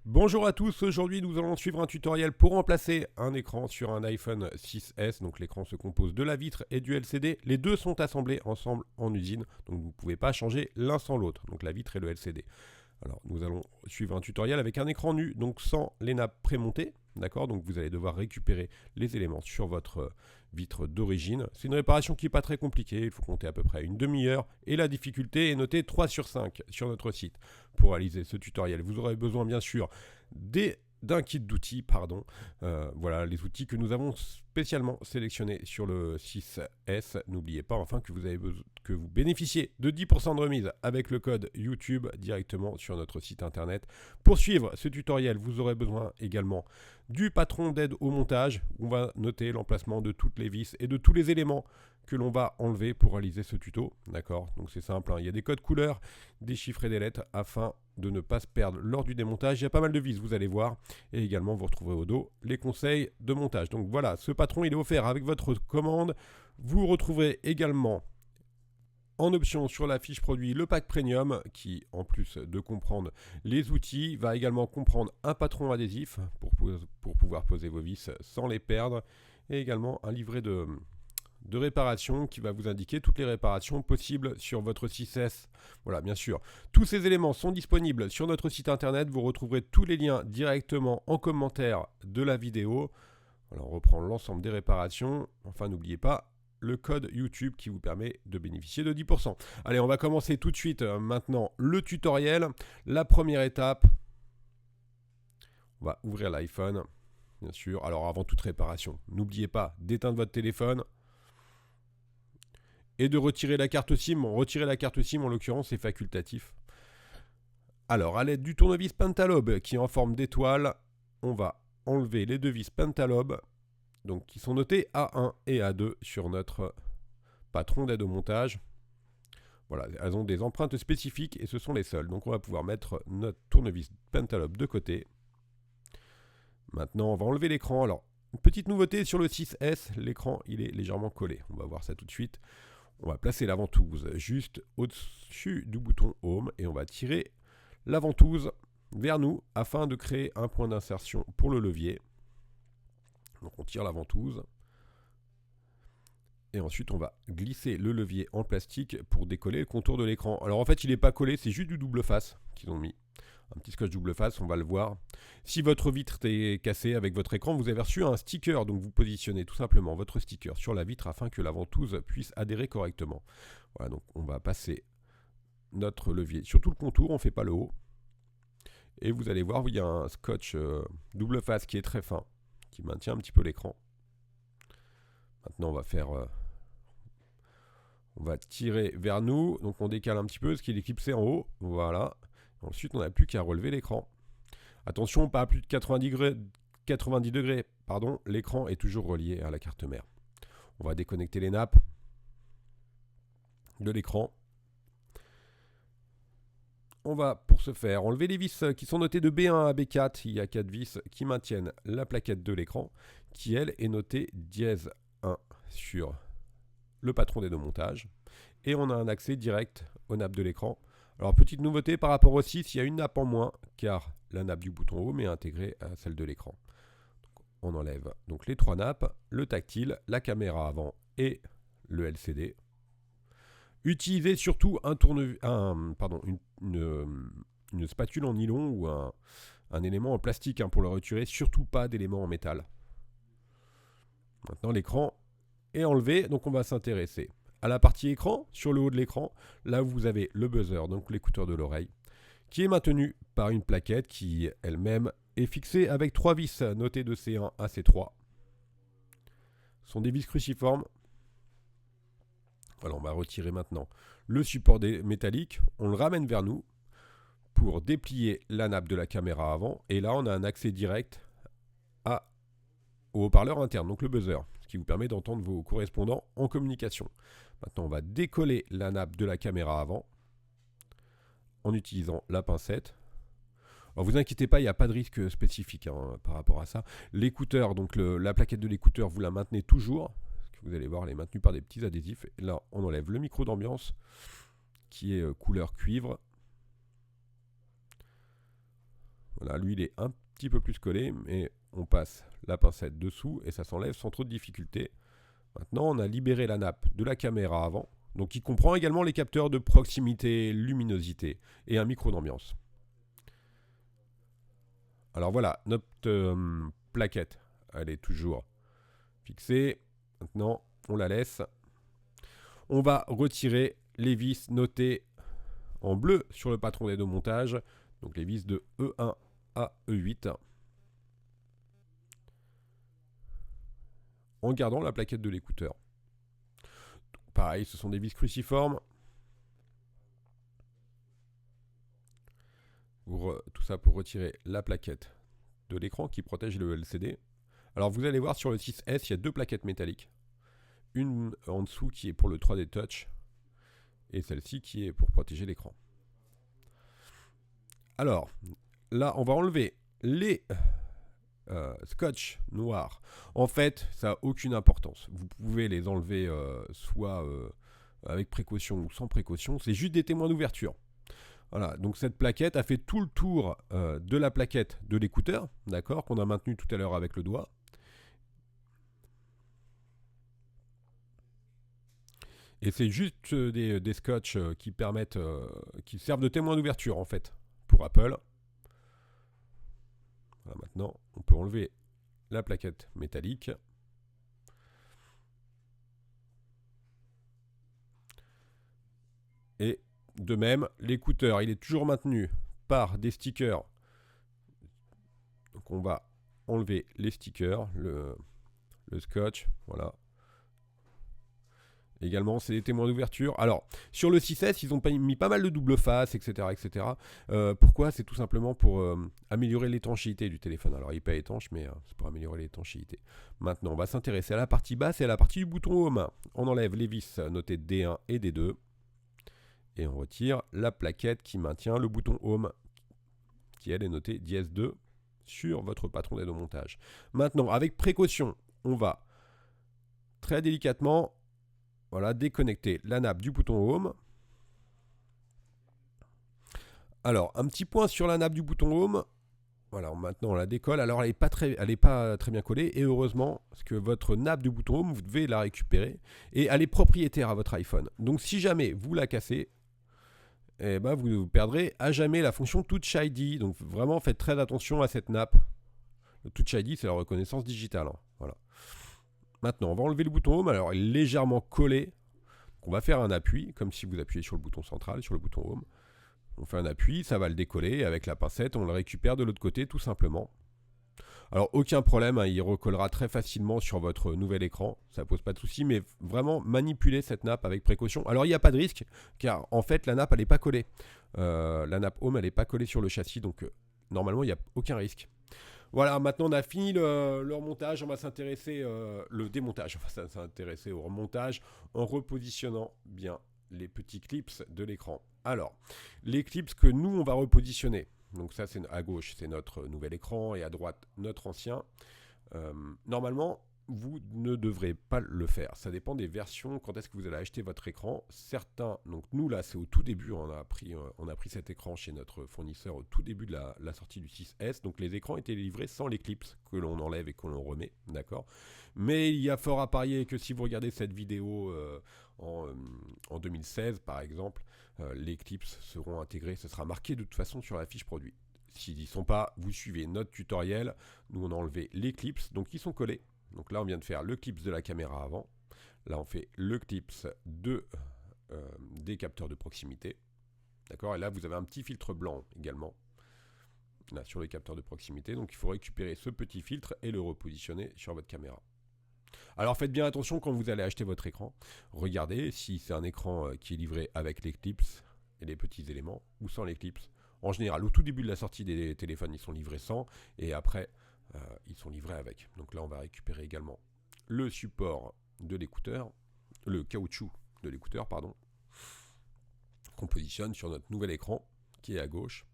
Bonjour à tous, aujourd'hui nous allons suivre un tutoriel pour remplacer un écran sur un iPhone 6S. Donc l'écran se compose de la vitre et du LCD. Les deux sont assemblés ensemble en usine, donc vous ne pouvez pas changer l'un sans l'autre, donc la vitre et le LCD. Alors nous allons suivre un tutoriel avec un écran nu, donc sans les nappes prémontées. D'accord, donc vous allez devoir récupérer les éléments sur votre vitre d'origine. C'est une réparation qui n'est pas très compliquée, il faut compter à peu près une demi-heure et la difficulté est notée 3 sur 5 sur notre site. Pour réaliser ce tutoriel, vous aurez besoin bien sûr d'un kit d'outils, voilà les outils que nous avons spécialement sélectionnés sur le 6S. N'oubliez pas enfin que que vous bénéficiez de 10% de remise avec le code YouTube directement sur notre site internet. Pour suivre ce tutoriel, vous aurez besoin également du patron d'aide au montage. On va noter l'emplacement de toutes les vis et de tous les éléments que l'on va enlever pour réaliser ce tuto. D'accord, donc c'est simple, hein. Il y a des codes couleurs, des chiffres et des lettres afin de ne pas se perdre lors du démontage. Il y a pas mal de vis, vous allez voir. Et également, vous retrouverez au dos les conseils de montage. Donc voilà, ce patron, il est offert avec votre commande. Vous retrouverez également en option sur la fiche produit le pack premium qui, en plus de comprendre les outils, va également comprendre un patron adhésif pour pouvoir poser vos vis sans les perdre. Et également un livret de réparation qui va vous indiquer toutes les réparations possibles sur votre 6S. Voilà, bien sûr. Tous ces éléments sont disponibles sur notre site internet. Vous retrouverez tous les liens directement en commentaire de la vidéo. Alors, on reprend l'ensemble des réparations. Enfin, n'oubliez pas le code YouTube qui vous permet de bénéficier de 10%. Allez, on va commencer tout de suite maintenant le tutoriel. La première étape, on va ouvrir l'iPhone, bien sûr. Alors, avant toute réparation, n'oubliez pas d'éteindre votre téléphone et de retirer la carte SIM. Retirer la carte SIM, en l'occurrence, c'est facultatif. Alors, à l'aide du tournevis Pentalobe qui est en forme d'étoile, on va enlever les deux vis Pentalobe, donc qui sont notées A1 et A2 sur notre patron d'aide au montage. Voilà, elles ont des empreintes spécifiques et ce sont les seules. Donc, on va pouvoir mettre notre tournevis Pentalobe de côté. Maintenant, on va enlever l'écran. Alors, une petite nouveauté sur le 6S, l'écran, il est légèrement collé. On va voir ça tout de suite. On va placer la ventouse juste au-dessus du bouton Home et on va tirer la ventouse vers nous afin de créer un point d'insertion pour le levier. Donc on tire la ventouse et ensuite on va glisser le levier en plastique pour décoller le contour de l'écran. Alors en fait il n'est pas collé, c'est juste du double face qu'ils ont mis. Un petit scotch double face, on va le voir. Si votre vitre est cassée avec votre écran, vous avez reçu un sticker. Donc vous positionnez tout simplement votre sticker sur la vitre afin que la ventouse puisse adhérer correctement. Voilà, donc on va passer notre levier sur tout le contour, on ne fait pas le haut. Et vous allez voir, il y a un scotch double face qui est très fin, qui maintient un petit peu l'écran. Maintenant on va tirer vers nous, donc on décale un petit peu, ce qui est clipsé en haut. Voilà. Ensuite, on n'a plus qu'à relever l'écran. Attention, pas à plus de 90 degrés, l'écran est toujours relié à la carte mère. On va déconnecter les nappes de l'écran. On va, pour ce faire, enlever les vis qui sont notées de B1 à B4. Il y a 4 vis qui maintiennent la plaquette de l'écran, qui, elle, est notée dièse 1 sur le patron des deux montages. Et on a un accès direct aux nappes de l'écran. Alors, petite nouveauté par rapport au 6, il y a une nappe en moins, car la nappe du bouton Home est intégrée à celle de l'écran. On enlève donc les 3 nappes, le tactile, la caméra avant et le LCD. Utilisez surtout une spatule en nylon ou un élément en plastique pour le retirer, surtout pas d'éléments en métal. Maintenant, l'écran est enlevé, donc on va s'intéresser à la partie écran. Sur le haut de l'écran, là où vous avez le buzzer, donc l'écouteur de l'oreille, qui est maintenu par une plaquette qui elle-même est fixée avec 3 vis notées de C1 à C3. Ce sont des vis cruciformes. Voilà, on va retirer maintenant le support métallique, on le ramène vers nous pour déplier la nappe de la caméra avant, et là on a un accès direct au haut-parleur interne, donc le buzzer, ce qui vous permet d'entendre vos correspondants en communication. Maintenant on va décoller la nappe de la caméra avant en utilisant la pincette. Alors vous inquiétez pas, il n'y a pas de risque spécifique par rapport à ça. L'écouteur, donc la plaquette de l'écouteur, vous la maintenez toujours. Vous allez voir, elle est maintenue par des petits adhésifs. Et là, on enlève le micro d'ambiance qui est couleur cuivre. Voilà, lui il est un petit peu plus collé, mais on passe la pincette dessous et ça s'enlève sans trop de difficulté. Maintenant, on a libéré la nappe de la caméra avant, donc qui comprend également les capteurs de proximité, luminosité et un micro d'ambiance. Alors voilà, notre plaquette, elle est toujours fixée. Maintenant, on la laisse. On va retirer les vis notées en bleu sur le patron d'aide au montage, donc les vis de E1 à E8, en gardant la plaquette de l'écouteur. Pareil, ce sont des vis cruciformes. Tout ça pour retirer la plaquette de l'écran qui protège le LCD. Alors vous allez voir sur le 6S, il y a deux plaquettes métalliques. Une en dessous qui est pour le 3D Touch et celle-ci qui est pour protéger l'écran. Alors, là, on va enlever les scotch noirs. En fait, ça n'a aucune importance. Vous pouvez les enlever soit avec précaution ou sans précaution. C'est juste des témoins d'ouverture. Voilà, donc cette plaquette a fait tout le tour de la plaquette de l'écouteur, d'accord, qu'on a maintenu tout à l'heure avec le doigt. Et c'est juste des scotch qui permettent, qui servent de témoins d'ouverture en fait, pour Apple. Voilà, maintenant, on peut enlever la plaquette métallique. Et de même, l'écouteur, il est toujours maintenu par des stickers. Donc on va enlever les stickers, le scotch, voilà. Également, c'est des témoins d'ouverture. Alors, sur le 6S, ils ont mis pas mal de double face, etc. etc. Pourquoi? C'est tout simplement pour améliorer l'étanchéité du téléphone. Alors, il n'est pas étanche, mais c'est pour améliorer l'étanchéité. Maintenant, on va s'intéresser à la partie basse et à la partie du bouton Home. On enlève les vis notées D1 et D2. Et on retire la plaquette qui maintient le bouton Home, qui elle est notée dièse 2 sur votre patron d'aide au montage. Maintenant, avec précaution, on va très délicatement déconnecter la nappe du bouton Home. Alors, un petit point sur la nappe du bouton Home. Voilà, maintenant on la décolle. Alors, elle n'est pas très bien collée. Et heureusement, parce que votre nappe du bouton Home, vous devez la récupérer. Et elle est propriétaire à votre iPhone. Donc, si jamais vous la cassez, eh ben, vous perdrez à jamais la fonction Touch ID. Donc, vraiment, faites très attention à cette nappe. Le Touch ID, c'est la reconnaissance digitale. Hein. Voilà. Maintenant, on va enlever le bouton Home. Alors, il est légèrement collé. On va faire un appui, comme si vous appuyez sur le bouton central, sur le bouton Home. On fait un appui, ça va le décoller. Avec la pincette, on le récupère de l'autre côté, tout simplement. Alors, aucun problème, hein, il recollera très facilement sur votre nouvel écran. Ça ne pose pas de souci, mais vraiment, manipulez cette nappe avec précaution. Alors, il n'y a pas de risque, car en fait, la nappe, elle n'est pas collée. La nappe Home, elle n'est pas collée sur le châssis, donc normalement, il n'y a aucun risque. Voilà, maintenant on a fini le remontage, on va s'intéresser le démontage, on va s'intéresser au remontage en repositionnant bien les petits clips de l'écran. Alors, les clips que nous on va repositionner, donc ça c'est à gauche c'est notre nouvel écran et à droite notre ancien. Normalement, vous ne devrez pas le faire. Ça dépend des versions, quand est-ce que vous allez acheter votre écran. Certains, donc nous là c'est au tout début, on a pris cet écran chez notre fournisseur au tout début de la sortie du 6S. Donc les écrans étaient livrés sans les clips que l'on enlève et que l'on remet, d'accord. Mais il y a fort à parier que si vous regardez cette vidéo en 2016 par exemple, les clips seront intégrés, ce sera marqué de toute façon sur la fiche produit. S'ils n'y sont pas, vous suivez notre tutoriel. Nous, on a enlevé les clips, donc ils sont collés. Donc là, on vient de faire le clips de la caméra avant. Là, on fait le clips des capteurs de proximité. D'accord. Et là, vous avez un petit filtre blanc également. Là, sur les capteurs de proximité. Donc, il faut récupérer ce petit filtre et le repositionner sur votre caméra. Alors, faites bien attention quand vous allez acheter votre écran. Regardez si c'est un écran qui est livré avec les clips et les petits éléments ou sans les clips. En général, au tout début de la sortie des téléphones, ils sont livrés sans, et après, ils sont livrés avec. Donc là, on va récupérer également le support de l'écouteur, le caoutchouc de l'écouteur, pardon, qu'on positionne sur notre nouvel écran, qui est à gauche.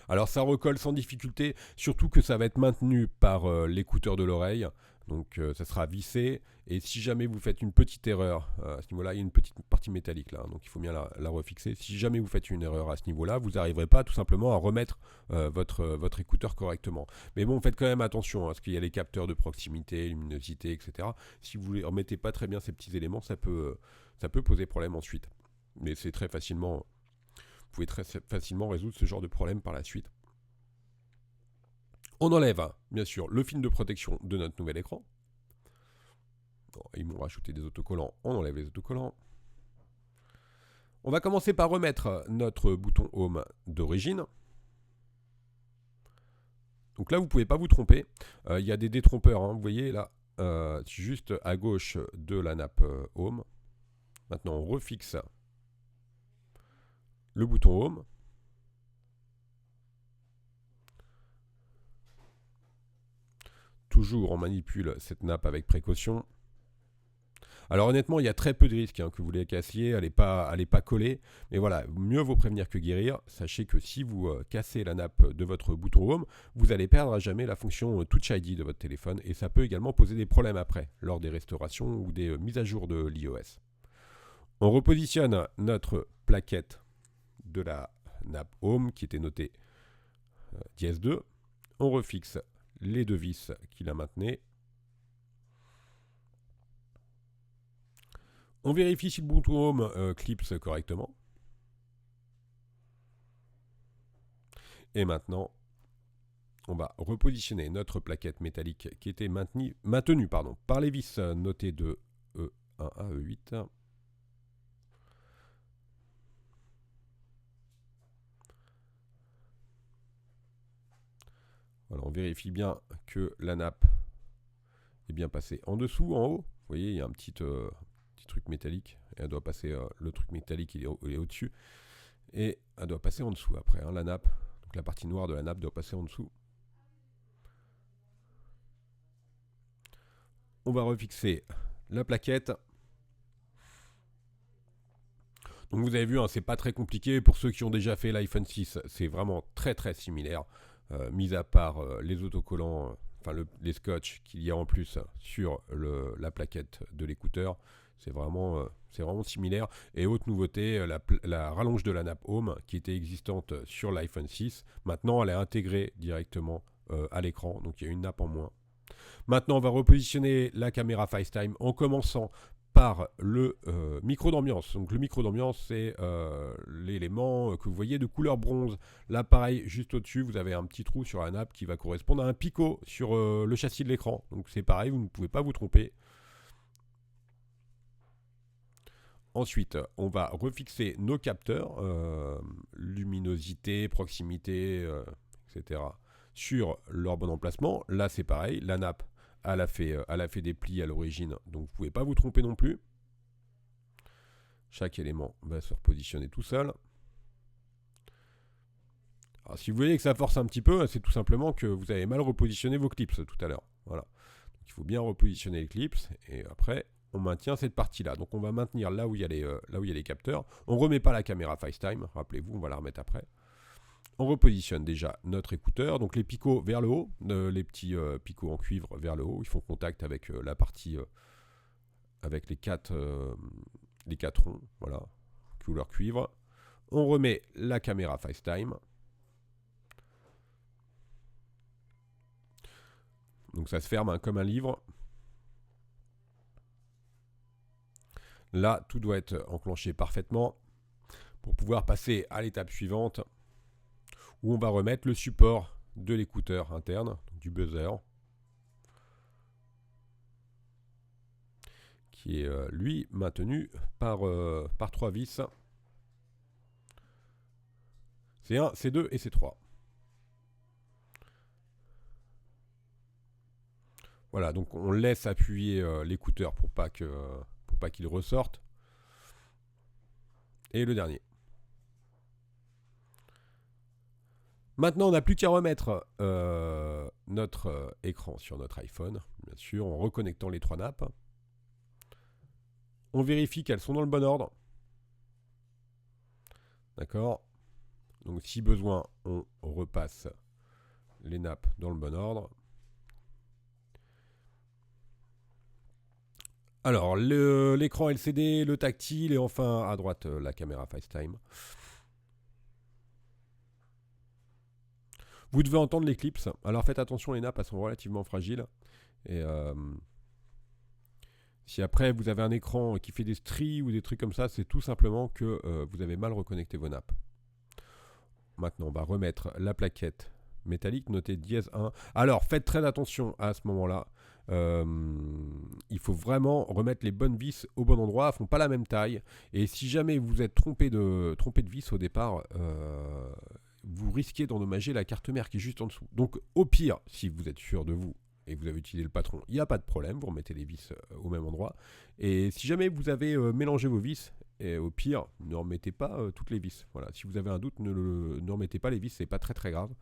Alors ça recolle sans difficulté, surtout que ça va être maintenu par l'écouteur de l'oreille. Donc ça sera vissé. Et si jamais vous faites une petite erreur à ce niveau-là, il y a une petite partie métallique là, donc il faut bien la refixer. Si jamais vous faites une erreur à ce niveau-là, vous n'arriverez pas tout simplement à remettre votre écouteur correctement. Mais bon, faites quand même attention, parce qu'il y a les capteurs de proximité, luminosité, etc. Si vous ne remettez pas très bien ces petits éléments, ça peut poser problème ensuite. Mais c'est très facilement, vous pouvez très facilement résoudre ce genre de problème par la suite. On enlève, bien sûr, le film de protection de notre nouvel écran. Bon, ils m'ont rajouté des autocollants, on enlève les autocollants. On va commencer par remettre notre bouton Home d'origine. Donc là, vous ne pouvez pas vous tromper. Il y a des détrompeurs, hein, vous voyez là, juste à gauche de la nappe Home. Maintenant, on refixe le bouton Home. Toujours, on manipule cette nappe avec précaution. Alors honnêtement, il y a très peu de risques que vous les cassiez, elle n'est pas collée. Mais voilà, mieux vaut prévenir que guérir. Sachez que si vous cassez la nappe de votre bouton Home, vous allez perdre à jamais la fonction Touch ID de votre téléphone. Et ça peut également poser des problèmes après, lors des restaurations ou des mises à jour de l'iOS. On repositionne notre plaquette de la nappe Home qui était notée dièse 2. On refixe les deux vis qui la maintenaient. On vérifie si le bouton Home clipse correctement. Et maintenant, on va repositionner notre plaquette métallique qui était maintenue par les vis notées de E1 à E8. Voilà, on vérifie bien que la nappe est bien passée en dessous, en haut. Vous voyez, il y a un petit truc métallique. Et elle doit passer, le truc métallique il est au-dessus. Et elle doit passer en dessous après, la nappe. Donc la partie noire de la nappe doit passer en dessous. On va refixer la plaquette. Donc vous avez vu, c'est pas très compliqué. Pour ceux qui ont déjà fait l'iPhone 6, c'est vraiment très très similaire. Mis à part les autocollants, les scotch qu'il y a en plus sur la plaquette de l'écouteur. C'est vraiment similaire. Et autre nouveauté, la rallonge de la nappe Home qui était existante sur l'iPhone 6. Maintenant, elle est intégrée directement à l'écran. Donc il y a une nappe en moins. Maintenant, on va repositionner la caméra FaceTime en commençant par le micro d'ambiance. Donc le micro d'ambiance, c'est l'élément que vous voyez de couleur bronze. Là, pareil, juste au-dessus, vous avez un petit trou sur la nappe qui va correspondre à un picot sur le châssis de l'écran. Donc c'est pareil, vous ne pouvez pas vous tromper. Ensuite, on va refixer nos capteurs, luminosité, proximité, etc. sur leur bon emplacement. Là, c'est pareil, la nappe, elle a fait des plis à l'origine, donc vous ne pouvez pas vous tromper non plus. Chaque élément va se repositionner tout seul. Alors, si vous voyez que ça force un petit peu, c'est tout simplement que vous avez mal repositionné vos clips tout à l'heure. Voilà. Donc, il faut bien repositionner les clips, et après, on maintient cette partie-là. Donc on va maintenir là où il y a les capteurs. On ne remet pas la caméra FaceTime, rappelez-vous, on va la remettre après. On repositionne déjà notre écouteur, donc les picots vers le haut, les petits picots en cuivre vers le haut, ils font contact avec la partie, avec les quatre ronds, voilà, couleur cuivre. On remet la caméra FaceTime. Donc ça se ferme comme un livre. Là, tout doit être enclenché parfaitement pour pouvoir passer à l'étape suivante où on va remettre le support de l'écouteur interne, du buzzer, qui est lui maintenu par 3 vis. C1, C2 et C3. Voilà, donc on laisse appuyer l'écouteur pour pas qu'il ressorte. Et le dernier. Maintenant, on n'a plus qu'à remettre notre écran sur notre iPhone, bien sûr, en reconnectant les 3 nappes. On vérifie qu'elles sont dans le bon ordre. D'accord. Donc si besoin, on repasse les nappes dans le bon ordre. Alors, l'écran LCD, le tactile et enfin à droite la caméra FaceTime. Vous devez entendre l'éclipse. Alors faites attention, les nappes elles sont relativement fragiles. Et si après vous avez un écran qui fait des stries ou des trucs comme ça, c'est tout simplement que vous avez mal reconnecté vos nappes. Maintenant, on va remettre la plaquette métallique notée dièse 1. Alors faites très attention à ce moment-là. Il faut vraiment remettre les bonnes vis au bon endroit, elles ne font pas la même taille. Et si jamais vous êtes trompé de vis au départ, vous risquez d'endommager la carte mère qui est juste en dessous. Donc au pire, si vous êtes sûr de vous et que vous avez utilisé le patron, il n'y a pas de problème, vous remettez les vis au même endroit. Et si jamais vous avez mélangé vos vis, et au pire, ne remettez pas toutes les vis. Voilà, si vous avez un doute, ne remettez pas les vis, c'est pas très très grave.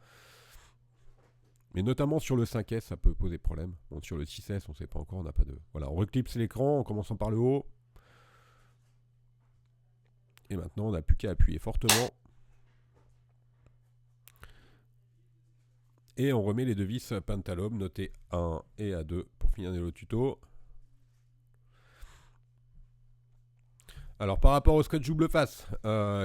Mais notamment sur le 5S, ça peut poser problème. Bon, sur le 6S, on ne sait pas encore, on n'a pas de... Voilà, on reclipse l'écran en commençant par le haut. Et maintenant, on n'a plus qu'à appuyer fortement. Et on remet les deux vis Pentalome notées A1 et A2 pour finir le tuto. Alors par rapport au scotch double face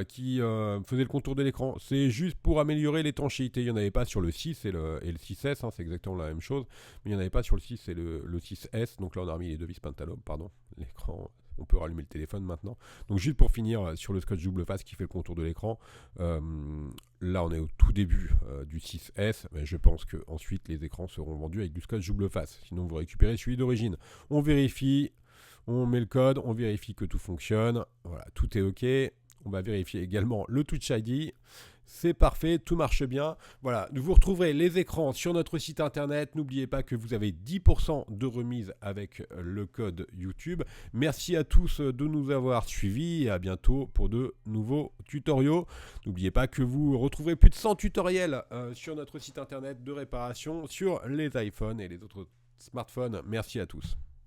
qui faisait le contour de l'écran, c'est juste pour améliorer l'étanchéité. Il n'y en avait pas sur le 6 et le 6S, hein, c'est exactement la même chose. Mais il n'y en avait pas sur le 6 et le 6S. Donc là on a remis les deux vis Pentalome, pardon. L'écran, on peut rallumer le téléphone maintenant. Donc juste pour finir sur le scotch double face qui fait le contour de l'écran. Là on est au tout début du 6S. Mais je pense qu'ensuite les écrans seront vendus avec du scotch double face. Sinon vous récupérez celui d'origine. On vérifie. On met le code, on vérifie que tout fonctionne. Voilà, tout est OK. On va vérifier également le Touch ID. C'est parfait, tout marche bien. Voilà, vous retrouverez les écrans sur notre site internet. N'oubliez pas que vous avez 10% de remise avec le code YouTube. Merci à tous de nous avoir suivis et à bientôt pour de nouveaux tutoriaux. N'oubliez pas que vous retrouverez plus de 100 tutoriels sur notre site internet de réparation sur les iPhones et les autres smartphones. Merci à tous.